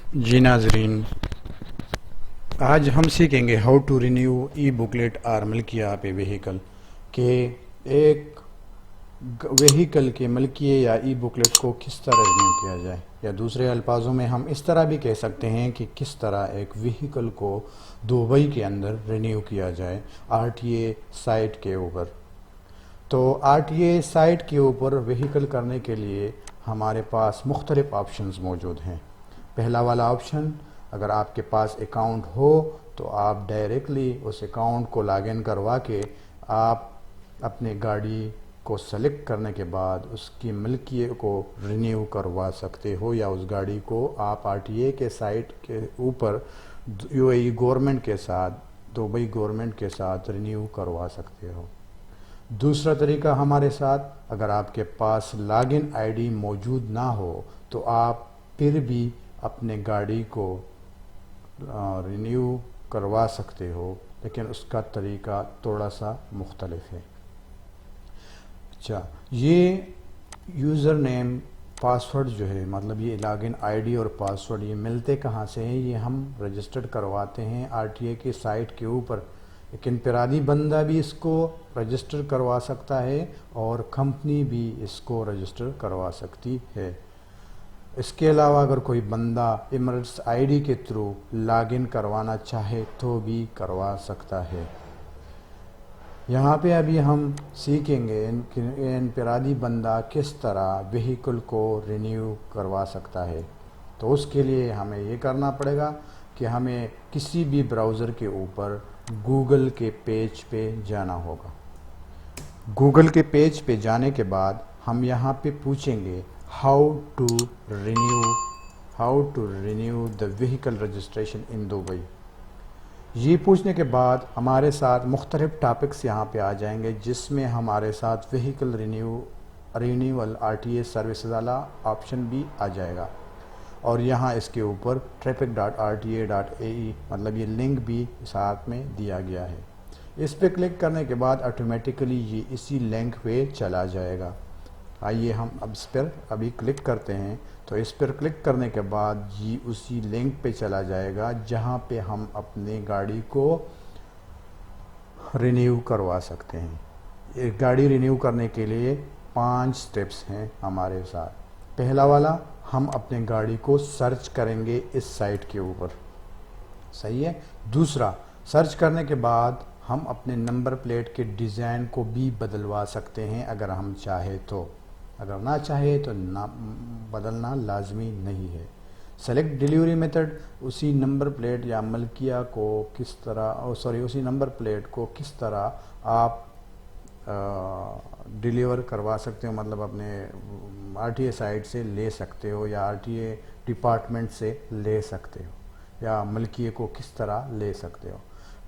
جی ناظرین، آج ہم سیکھیں گے how to renew e booklet اور ملکیہ پہ وہیکل کہ ایک وہیکل کے ملکیے یا ای بکلیٹ کو کس طرح رینیو کیا جائے، یا دوسرے الفاظوں میں ہم اس طرح بھی کہہ سکتے ہیں کہ کس طرح ایک وہیکل کو دبئی کے اندر رینیو کیا جائے آر ٹی اے سائٹ کے اوپر۔ تو آر ٹی اے سائٹ کے اوپر وہیکل کرنے کے لیے ہمارے پاس مختلف آپشنز موجود ہیں۔ پہلا والا آپشن، اگر آپ کے پاس اکاؤنٹ ہو تو آپ ڈائریکٹلی اس اکاؤنٹ کو لاگ ان کروا کے آپ اپنے گاڑی کو سلیکٹ کرنے کے بعد اس کی ملکیت کو رینیو کروا سکتے ہو، یا اس گاڑی کو آپ آر ٹی اے کے سائٹ کے اوپر یو اے ای گورنمنٹ کے ساتھ، دبئی گورنمنٹ کے ساتھ رینیو کروا سکتے ہو۔ دوسرا طریقہ ہمارے ساتھ، اگر آپ کے پاس لاگ ان آئی ڈی موجود نہ ہو تو آپ پھر بھی اپنے گاڑی کو رینیو کروا سکتے ہو، لیکن اس کا طریقہ تھوڑا سا مختلف ہے۔ اچھا، یہ یوزر نیم پاسورڈ جو ہے، مطلب یہ لاگ ان آئی ڈی اور پاسورڈ یہ ملتے کہاں سے ہیں؟ یہ ہم رجسٹرڈ کرواتے ہیں آر ٹی اے کی سائٹ کے اوپر۔ ایک انفرادی بندہ بھی اس کو رجسٹر کروا سکتا ہے اور کمپنی بھی اس کو رجسٹر کروا سکتی ہے۔ اس کے علاوہ اگر کوئی بندہ ایمرٹس آئی ڈی کے تھرو لاگ ان کروانا چاہے تو بھی کروا سکتا ہے۔ یہاں پہ ابھی ہم سیکھیں گے کہ انفرادی بندہ کس طرح وہیکل کو رینیو کروا سکتا ہے۔ تو اس کے لیے ہمیں یہ کرنا پڑے گا کہ ہمیں کسی بھی براؤزر کے اوپر گوگل کے پیج پہ جانا ہوگا۔ گوگل کے پیج پہ جانے کے بعد ہم یہاں پہ پوچھیں گے how to renew the vehicle registration in Dubai. یہ پوچھنے کے بعد ہمارے ساتھ مختلف ٹاپکس یہاں پہ آ جائیں گے، جس میں ہمارے ساتھ وہیکل رینیول آر ٹی اے سروسز والا آپشن بھی آ جائے گا، اور یہاں اس کے اوپر traffic.rta.ae مطلب یہ لنک بھی ساتھ میں دیا گیا ہے۔ اس پہ کلک کرنے کے بعد آٹومیٹیکلی یہ اسی لنک پہ چلا جائے گا۔ آئیے ہم اب اس پر ابھی کلک کرتے ہیں۔ تو اس پر کلک کرنے کے بعد یہ اسی لنک پہ چلا جائے گا جہاں پہ ہم اپنی گاڑی کو رینیو کروا سکتے ہیں۔ ایک گاڑی رینیو کرنے کے لیے 5 سٹیپس ہیں ہمارے ساتھ۔ پہلا والا، ہم اپنے گاڑی کو سرچ کریں گے اس سائٹ کے اوپر، صحیح ہے۔ دوسرا، سرچ کرنے کے بعد ہم اپنے نمبر پلیٹ کے ڈیزائن کو بھی بدلوا سکتے ہیں اگر ہم چاہے تو، اگر نہ چاہے تو بدلنا لازمی نہیں ہے۔ سلیکٹ ڈیلیوری میتھڈ، اسی نمبر پلیٹ یا ملکیہ کو کس طرح اسی نمبر پلیٹ کو کس طرح آپ ڈیلیور کروا سکتے ہو، مطلب اپنے آر ٹی اے سائٹ سے لے سکتے ہو یا آر ٹی اے ڈپارٹمنٹ سے لے سکتے ہو، یا ملکیے کو کس طرح لے سکتے ہو۔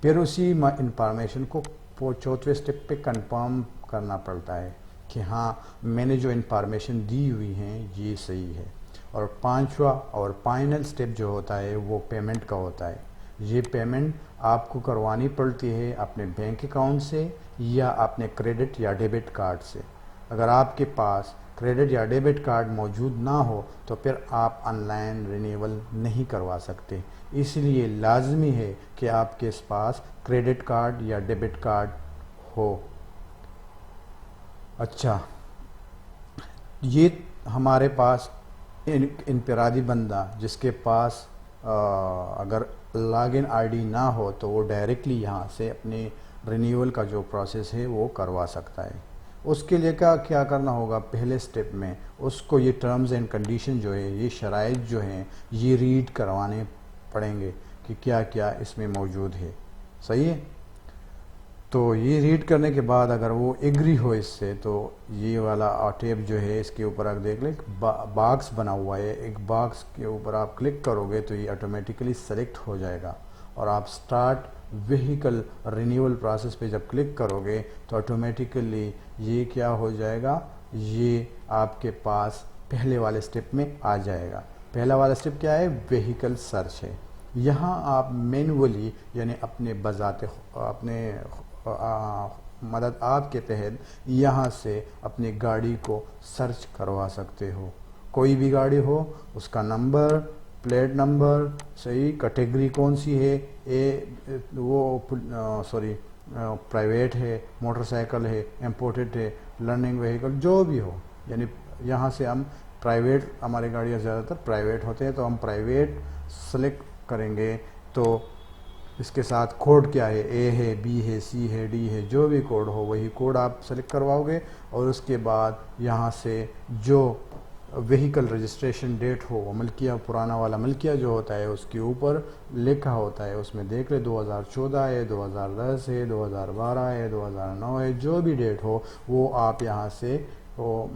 پھر اسی انفارمیشن کو 4تھے سٹیپ پہ کنفرم کرنا پڑتا ہے کہ ہاں میں نے جو انفارمیشن دی ہوئی ہیں یہ صحیح ہے۔ اور 5واں اور فائنل سٹیپ جو ہوتا ہے وہ پیمنٹ کا ہوتا ہے۔ یہ پیمنٹ آپ کو کروانی پڑتی ہے اپنے بینک اکاؤنٹ سے یا اپنے کریڈٹ یا ڈیبٹ کارڈ سے۔ اگر آپ کے پاس کریڈٹ یا ڈیبٹ کارڈ موجود نہ ہو تو پھر آپ آن لائن رینیول نہیں کروا سکتے، اس لیے لازمی ہے کہ آپ کے پاس کریڈٹ کارڈ یا ڈیبٹ کارڈ ہو۔ اچھا، یہ ہمارے پاس انفرادی بندہ جس کے پاس اگر لاگ ان آئی ڈی نہ ہو تو وہ ڈائریکٹلی یہاں سے اپنے رینیول کا جو پروسیس ہے وہ کروا سکتا ہے۔ اس کے لیے کیا کرنا ہوگا؟ پہلے سٹیپ میں اس کو یہ ٹرمز اینڈ کنڈیشن جو ہے، یہ شرائط جو ہیں یہ ریڈ کروانے پڑیں گے کہ کیا کیا اس میں موجود ہے، صحیح ہے۔ تو یہ ریڈ کرنے کے بعد اگر وہ ایگری ہو اس سے تو یہ والا ٹیب جو ہے اس کے اوپر آپ دیکھ لیں باکس بنا ہوا ہے، ایک باکس کے اوپر آپ کلک کرو گے تو یہ آٹومیٹیکلی سلیکٹ ہو جائے گا، اور آپ سٹارٹ وہیکل رینیول پروسیس پہ جب کلک کرو گے تو آٹومیٹیکلی یہ کیا ہو جائے گا، یہ آپ کے پاس پہلے والے سٹیپ میں آ جائے گا۔ پہلا والا سٹیپ کیا ہے؟ وہیکل سرچ ہے۔ یہاں آپ مینولی یعنی اپنے بذات اپنے مدد آپ کے تحت یہاں سے اپنی گاڑی کو سرچ کروا سکتے ہو، کوئی بھی گاڑی ہو، اس کا نمبر پلیٹ نمبر، صحیح، کیٹیگری کون سی ہے، پرائیویٹ ہے، موٹر سائیکل ہے، امپورٹڈ ہے، لرننگ وہیکل، جو بھی ہو، یعنی یہاں سے ہم پرائیویٹ، ہماری گاڑیاں زیادہ تر پرائیویٹ ہوتے ہیں تو ہم پرائیویٹ سلیکٹ کریں گے. تو اس کے ساتھ کوڈ کیا ہے، اے ہے، بی ہے، سی ہے، ڈی ہے، جو بھی کوڈ ہو وہی کوڈ آپ سلیکٹ کرواؤ گے. اور اس کے بعد یہاں سے جو وہیکل رجسٹریشن ڈیٹ ہو، وہ ملکیہ، پرانا والا ملکیہ جو ہوتا ہے اس کے اوپر لکھا ہوتا ہے، اس میں دیکھ لے 2014 ہے، 2010 ہے، 2012 ہے، 2009 ہے، جو بھی ڈیٹ ہو وہ آپ یہاں سے وہ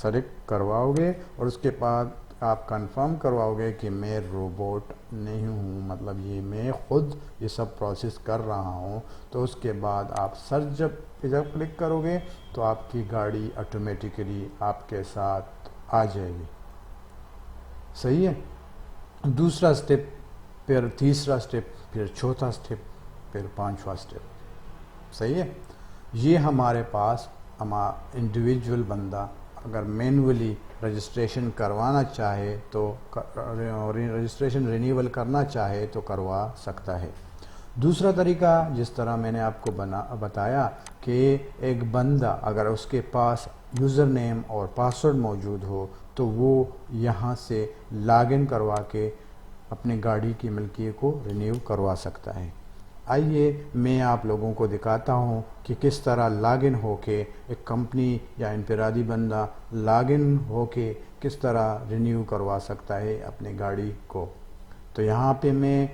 سلیکٹ کرواؤ گے. اور اس کے بعد آپ کنفرم کرواؤ گے کہ میں روبوٹ نہیں ہوں، مطلب یہ میں خود یہ سب پروسیس کر رہا ہوں. تو اس کے بعد آپ سرچ جب کلک کرو گے تو آپ کی گاڑی آٹومیٹیکلی آپ کے ساتھ آ جائے گی. صحیح ہے. دوسرا سٹیپ، پھر تیسرا سٹیپ، پھر چوتھا سٹیپ، پھر پانچواں سٹیپ. صحیح ہے. یہ ہمارے پاس انڈیویجول بندہ اگر مینولی رجسٹریشن کروانا چاہے تو رجسٹریشن رینیول کرنا چاہے تو کروا سکتا ہے. دوسرا طریقہ جس طرح میں نے آپ کو بتایا کہ ایک بندہ اگر اس کے پاس یوزر نیم اور پاسورڈ موجود ہو تو وہ یہاں سے لاگ ان کروا کے اپنی گاڑی کی ملکیت کو رینیو کروا سکتا ہے. آئیے میں آپ لوگوں کو دکھاتا ہوں کہ کس طرح لاگ ان ہو کے ایک کمپنی یا انفرادی بندہ لاگ ان ہو کے کس طرح رینیو کروا سکتا ہے اپنی گاڑی کو. تو یہاں پہ میں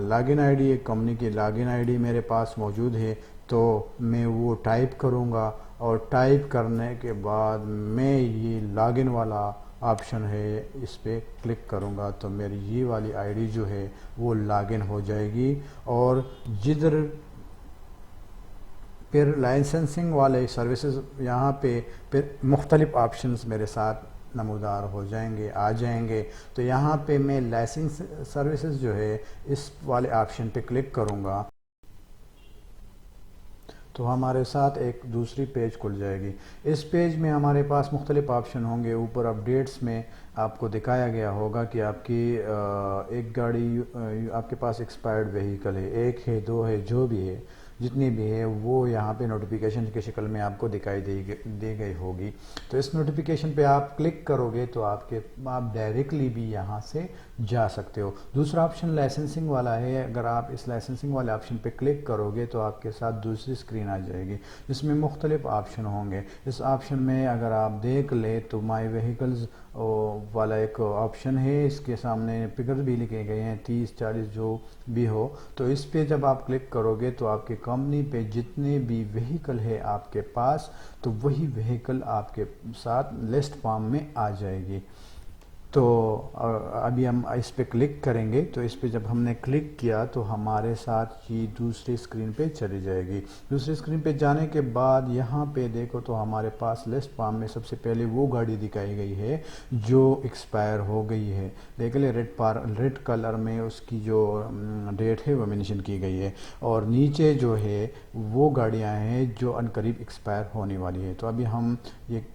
لاگ ان آئی ڈی، ایک کمپنی کی لاگ ان آئی ڈی میرے پاس موجود ہے تو میں وہ ٹائپ کروں گا. اور ٹائپ کرنے کے بعد میں یہ لاگ ان والا آپشن ہے اس پہ کلک کروں گا تو میری یہ والی آئی ڈی جو ہے وہ لاگ ان ہو جائے گی. اور جدھر پھر لائسنسنگ والے سروسز یہاں پہ پھر مختلف آپشنز میرے ساتھ نمودار ہو جائیں گے، آ جائیں گے. تو یہاں پہ میں لائسنس سروسز جو ہے اس والے آپشن پہ کلک کروں گا تو ہمارے ساتھ ایک دوسری پیج کھل جائے گی. اس پیج میں ہمارے پاس مختلف آپشن ہوں گے. اوپر اپڈیٹس میں آپ کو دکھایا گیا ہوگا کہ آپ کی ایک گاڑی آپ کے پاس ایکسپائرڈ وہیکل ہے، ایک ہے، دو ہے، جو بھی ہے، جتنی بھی ہے وہ یہاں پہ نوٹیفیکیشن کی شکل میں آپ کو دکھائی دے گئی ہوگی. تو اس نوٹیفیکیشن پہ آپ کلک کرو گے تو آپ ڈائریکٹلی بھی یہاں سے جا سکتے ہو. دوسرا آپشن لائسنسنگ والا ہے. اگر آپ اس لائسنسنگ والے آپشن پہ کلک کرو گے تو آپ کے ساتھ دوسری اسکرین آ جائے گی جس میں مختلف آپشن ہوں گے. اس آپشن میں اگر آپ دیکھ لیں تو مائی وہیکلز والا ایک آپشن ہے، اس کے سامنے فگر بھی لکھے گئے ہیں 30 40 جو بھی ہو. تو اس پہ جب آپ کلک کرو گے تو آپ کی کمپنی پہ جتنے بھی وہیکل ہے آپ کے پاس تو وہی وہیکل آپ کے ساتھ لسٹ فارم میں آ جائے گی. تو ابھی ہم اس پہ کلک کریں گے تو اس پہ جب ہم نے کلک کیا تو ہمارے ساتھ یہ دوسری اسکرین پہ چلی جائے گی. دوسری اسکرین پہ جانے کے بعد یہاں پہ دیکھو تو ہمارے پاس لسٹ فارم میں سب سے پہلے وہ گاڑی دکھائی گئی ہے جو ایکسپائر ہو گئی ہے. دیکھ لیں ریڈ کلر میں اس کی جو ڈیٹ ہے وہ مینشن کی گئی ہے اور نیچے جو ہے وہ گاڑیاں ہیں جو عنقریب ایکسپائر ہونے والی ہے. تو ابھی ہم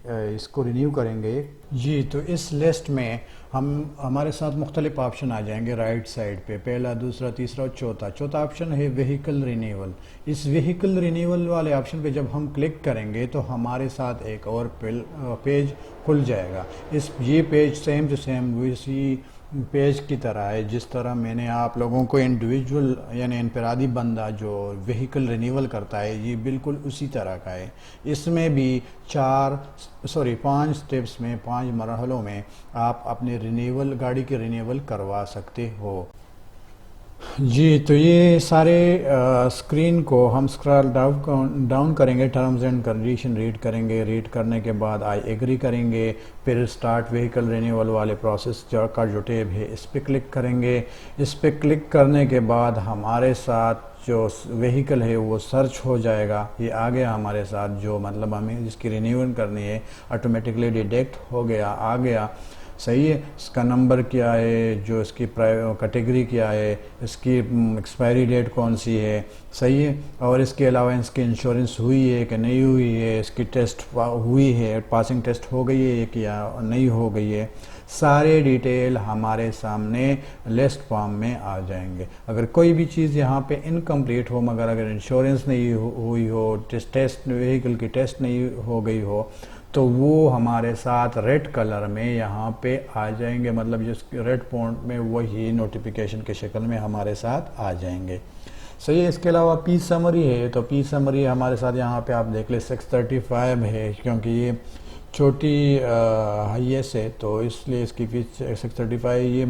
اس کو رینیو کریں گے. جی تو اس لسٹ میں ہمارے ساتھ مختلف آپشن آ جائیں گے رائٹ سائڈ پہ. پہلا، دوسرا، تیسرا اور چوتھا آپشن ہے وہیکل رینیول. اس وہیکل رینیول والے آپشن پہ جب ہم کلک کریں گے تو ہمارے ساتھ ایک اور پیج کھل جائے گا. یہ پیج سیم ٹو سیم اسی پیج کی طرح ہے جس طرح میں نے آپ لوگوں کو انڈیویجول یعنی انفرادی بندہ جو وہیکل رینیول کرتا ہے یہ بالکل اسی طرح کا ہے. اس میں بھی 5 سٹیپس میں 5 مرحلوں میں آپ اپنے گاڑی کی رینیول کروا سکتے ہو. جی تو یہ سارے اسکرین کو ہم اسکرال ڈاؤن کریں گے، ٹرمز اینڈ کنڈیشن ریڈ کریں گے. ریڈ کرنے کے بعد آئی ایگری کریں گے. پھر اسٹارٹ وہیکل رینیول والے پروسیس کا جو ٹیب ہے اس پہ کلک کریں گے. اس پہ کلک کرنے کے بعد ہمارے ساتھ جو وہیکل ہے وہ سرچ ہو جائے گا. یہ آ گیا ہمارے ساتھ، جو مطلب ہمیں جس کی رینیول کرنی ہے آٹومیٹکلی ڈیٹیکٹ ہو گیا، آ گیا. صحیح ہے. اس کا نمبر کیا ہے، جو اس کی کیٹیگری کیا ہے، اس کی ایکسپائری ڈیٹ کون سی ہے. صحیح ہے. اور اس کے علاوہ اس کی انشورنس ہوئی ہے کہ نہیں ہوئی ہے، اس کی ٹیسٹ ہوئی ہے، پاسنگ ٹیسٹ ہو گئی ہے کہ نہیں ہو گئی ہے. سارے ڈیٹیل ہمارے سامنے لسٹ فارم میں آ جائیں گے. اگر کوئی بھی چیز یہاں پہ انکمپلیٹ ہو، مگر اگر انشورنس نہیں ہوئی ہو، ٹیسٹ وہیکل کی ٹیسٹ نہیں ہو گئی ہو، تو وہ ہمارے ساتھ ریڈ کلر میں یہاں پہ آ جائیں گے، مطلب جس ریڈ فونٹ میں وہی نوٹیفیکیشن کی شکل میں ہمارے ساتھ آ جائیں گے. صحیح ہے. اس کے علاوہ پی سمری ہے، تو پی سمری ہمارے ساتھ یہاں پہ آپ دیکھ لیں 635 ہے، کیونکہ یہ چھوٹی ہائیس ہے تو اس لیے اس کی فیس 635. یہ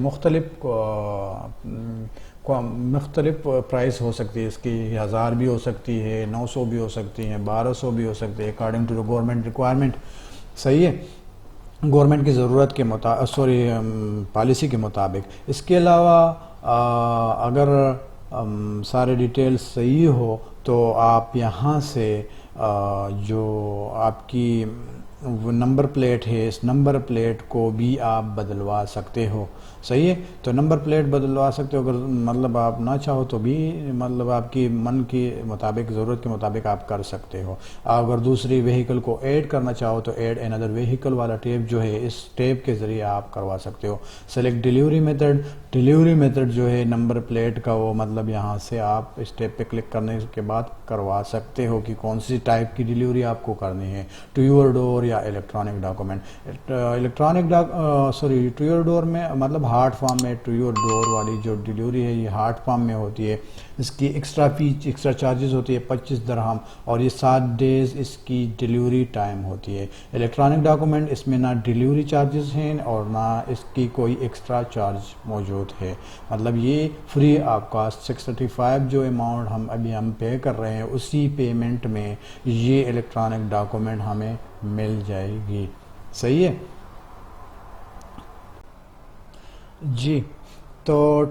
مختلف پرائس ہو سکتی ہے، اس کی 1000 بھی ہو سکتی ہے، 900 بھی ہو سکتی ہیں، 1200 بھی ہو سکتی ہے، اکارڈنگ ٹو گورنمنٹ ریکوائرمنٹ. صحیح ہے، گورنمنٹ کی ضرورت کے پالیسی کے مطابق. اس کے علاوہ اگر سارے ڈیٹیلز صحیح ہو تو آپ یہاں سے جو آپ کی نمبر پلیٹ ہے، اس نمبر پلیٹ کو بھی آپ بدلوا سکتے ہو. صحیح ہے، تو نمبر پلیٹ بدلوا سکتے ہو. اگر مطلب آپ نہ چاہو تو بھی مطلب آپ کی من کے مطابق، ضرورت کے مطابق آپ کر سکتے ہو. اگر دوسری وہیکل کو ایڈ کرنا چاہو تو ایڈ اندر وہیکل والا ٹیپ جو ہے اس ٹیپ کے ذریعے آپ کروا سکتے ہو. Select delivery method, delivery method جو ہے نمبر پلیٹ کا، وہ مطلب یہاں سے آپ اس ٹیپ پہ کلک کرنے کے بعد کروا سکتے ہو کہ کون سی ٹائپ کی ڈیلیوری آپ کو کرنی ہے، ٹو یور ڈور یا electronic document. To your door میں مطلب ہارڈ فارم میں، ٹو یور ڈور والی جو ڈیلیوری ہے یہ ہارڈ فارم میں ہوتی ہے. اس کی ایکسٹرا چارجز ہوتی ہے 25 درہم، اور یہ 7 ڈیز اس کی ڈیلیوری ٹائم ہوتی ہے. الیکٹرانک ڈاکومنٹ اس میں نہ ڈیلیوری چارجز ہیں اور نہ اس کی کوئی ایکسٹرا چارج موجود ہے، مطلب یہ فری آف کاسٹ. 635 جو اماؤنٹ ہم پے کر رہے ہیں اسی پیمنٹ میں یہ الیکٹرانک ڈاکومنٹ ہمیں مل جائے گی. صحیح ہے جی. تو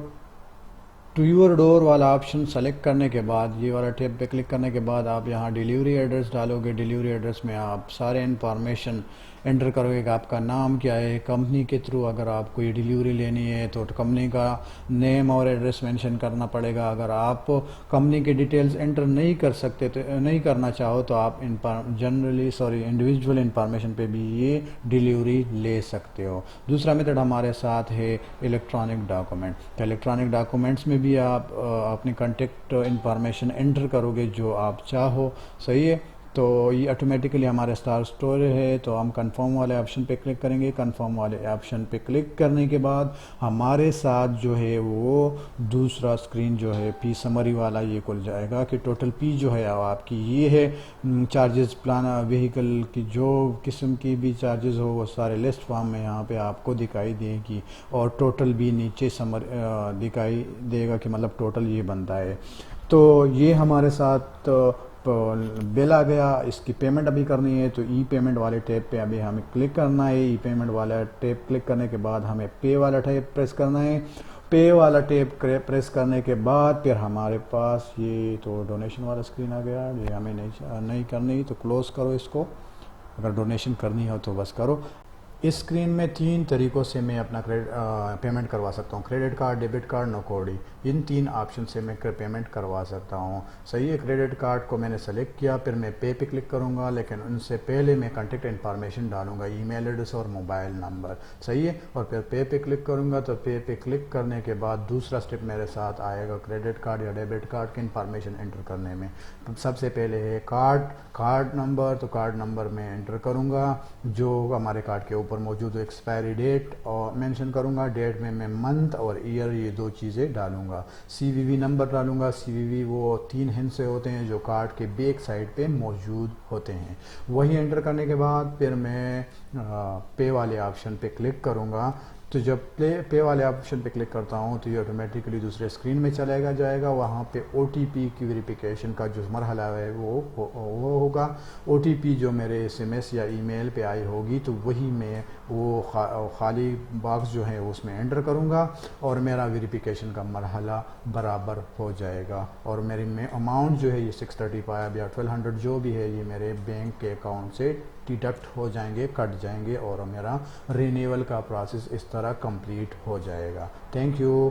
ٹو یور ڈور والا آپشن سلیکٹ کرنے کے بعد، یہ والا ٹیپ پہ کلک کرنے کے بعد آپ یہاں ڈیلیوری ایڈریس ڈالو گے. ڈیلیوری ایڈریس میں آپ سارے انفارمیشن انٹر کرو گے کہ آپ کا نام کیا ہے. کمپنی کے تھرو اگر آپ کوئی ڈیلیوری لینی ہے تو کمپنی کا نیم اور ایڈریس مینشن کرنا پڑے گا. اگر آپ کمپنی کے ڈیٹیلز انٹر نہیں کر سکتے تو نہیں کرنا چاہو تو آپ انڈیویجول انفارمیشن پہ بھی یہ ڈیلیوری لے سکتے ہو. دوسرا میتھڈ ہمارے ساتھ ہے الیکٹرانک ڈاکومنٹ. الیکٹرانک ڈاکومنٹس میں بھی آپ اپنی کانٹیکٹ انفارمیشن انٹر کرو گے جو آپ چاہو. صحیح ہے، تو یہ آٹومیٹکلی ہمارے اسٹور ہے. تو ہم کنفرم والے آپشن پہ کلک کریں گے. کنفرم والے آپشن پہ کلک کرنے کے بعد ہمارے ساتھ جو ہے وہ دوسرا اسکرین جو ہے پی سمری والا یہ کھل جائے گا کہ ٹوٹل پی جو ہے آپ کی یہ ہے. چارجز پلان وہیکل کی جو قسم کی بھی چارجز ہو وہ سارے لسٹ فارم میں یہاں پہ آپ کو دکھائی دے گی، اور ٹوٹل بھی نیچے دکھائی دے گا کہ مطلب ٹوٹل یہ بنتا ہے. تو یہ ہمارے ساتھ بل آ گیا. اس کی پیمنٹ ابھی کرنی ہے تو ای پیمنٹ والے ٹیپ پہ ابھی ہمیں کلک کرنا ہے. ای پیمنٹ والا ٹیپ کلک کرنے کے بعد ہمیں پے والا ٹیپ پریس کرنا ہے. پے والا ٹیپ پریس کرنے کے بعد پھر ہمارے پاس یہ تو ڈونیشن والا اسکرین آ گیا. یہ ہمیں نہیں کرنی تو کلوز کرو اس کو. اگر ڈونیشن کرنی ہو تو بس کرو. اس اسکرین میں 3 طریقوں سے میں اپنا پیمنٹ کروا سکتا ہوں: کریڈٹ کارڈ، ڈیبٹ کارڈ، نوکوڈی. ان 3 آپشن سے میں پیمنٹ کروا سکتا ہوں. صحیح ہے، کریڈٹ کارڈ کو میں نے سلیکٹ کیا، پھر میں پے پہ کلک کروں گا، لیکن ان سے پہلے میں کانٹیکٹ انفارمیشن ڈالوں گا، ای میل ایڈریس اور موبائل نمبر. صحیح ہے، اور پھر پے پہ کلک کروں گا. تو پے پہ کلک کرنے کے بعد دوسرا سٹیپ میرے ساتھ آئے گا کریڈٹ کارڈ یا ڈیبٹ کارڈ کی انفارمیشن انٹر کرنے میں. سب سے پہلے ہے کارڈ نمبر. تو کارڈ نمبر میں انٹر کروں گا جو ہمارے کارڈ کے اوپر موجود ہے. ایکسپائری ڈیٹ اور مینشن کروں گا. ڈیٹ میں منتھ اور ایئر یہ 2 چیزیں ڈالوں گا. سی وی وی نمبر ڈالوں گا. سی وی وی وہ 3 ہندسے ہوتے ہیں جو کارڈ کے بیک سائڈ پہ موجود ہوتے ہیں. وہی انٹر کرنے کے بعد پھر میں پے والے آپشن پہ کلک کروں گا. تو جب پے والے آپشن پہ کلک کرتا ہوں تو یہ آٹومیٹکلی دوسرے اسکرین میں جائے گا. وہاں پہ او ٹی پی کی ویریفیکیشن کا جو مرحلہ ہے وہ ہوگا. او ٹی پی جو میرے ایس ایم ایس یا ای میل پہ آئی ہوگی تو وہی میں وہ خالی باکس جو ہے اس میں انٹر کروں گا اور میرا ویریفیکیشن کا مرحلہ برابر ہو جائے گا. اور میری اماؤنٹ جو ہے یہ 635 یا 1200 جو بھی ہے یہ میرے بینک کے اکاؤنٹ سے ڈیڈکٹ ہو جائیں گے، کٹ جائیں گے، اور میرا رینیول کا پروسیس اس طرح کمپلیٹ ہو جائے گا. Thank you.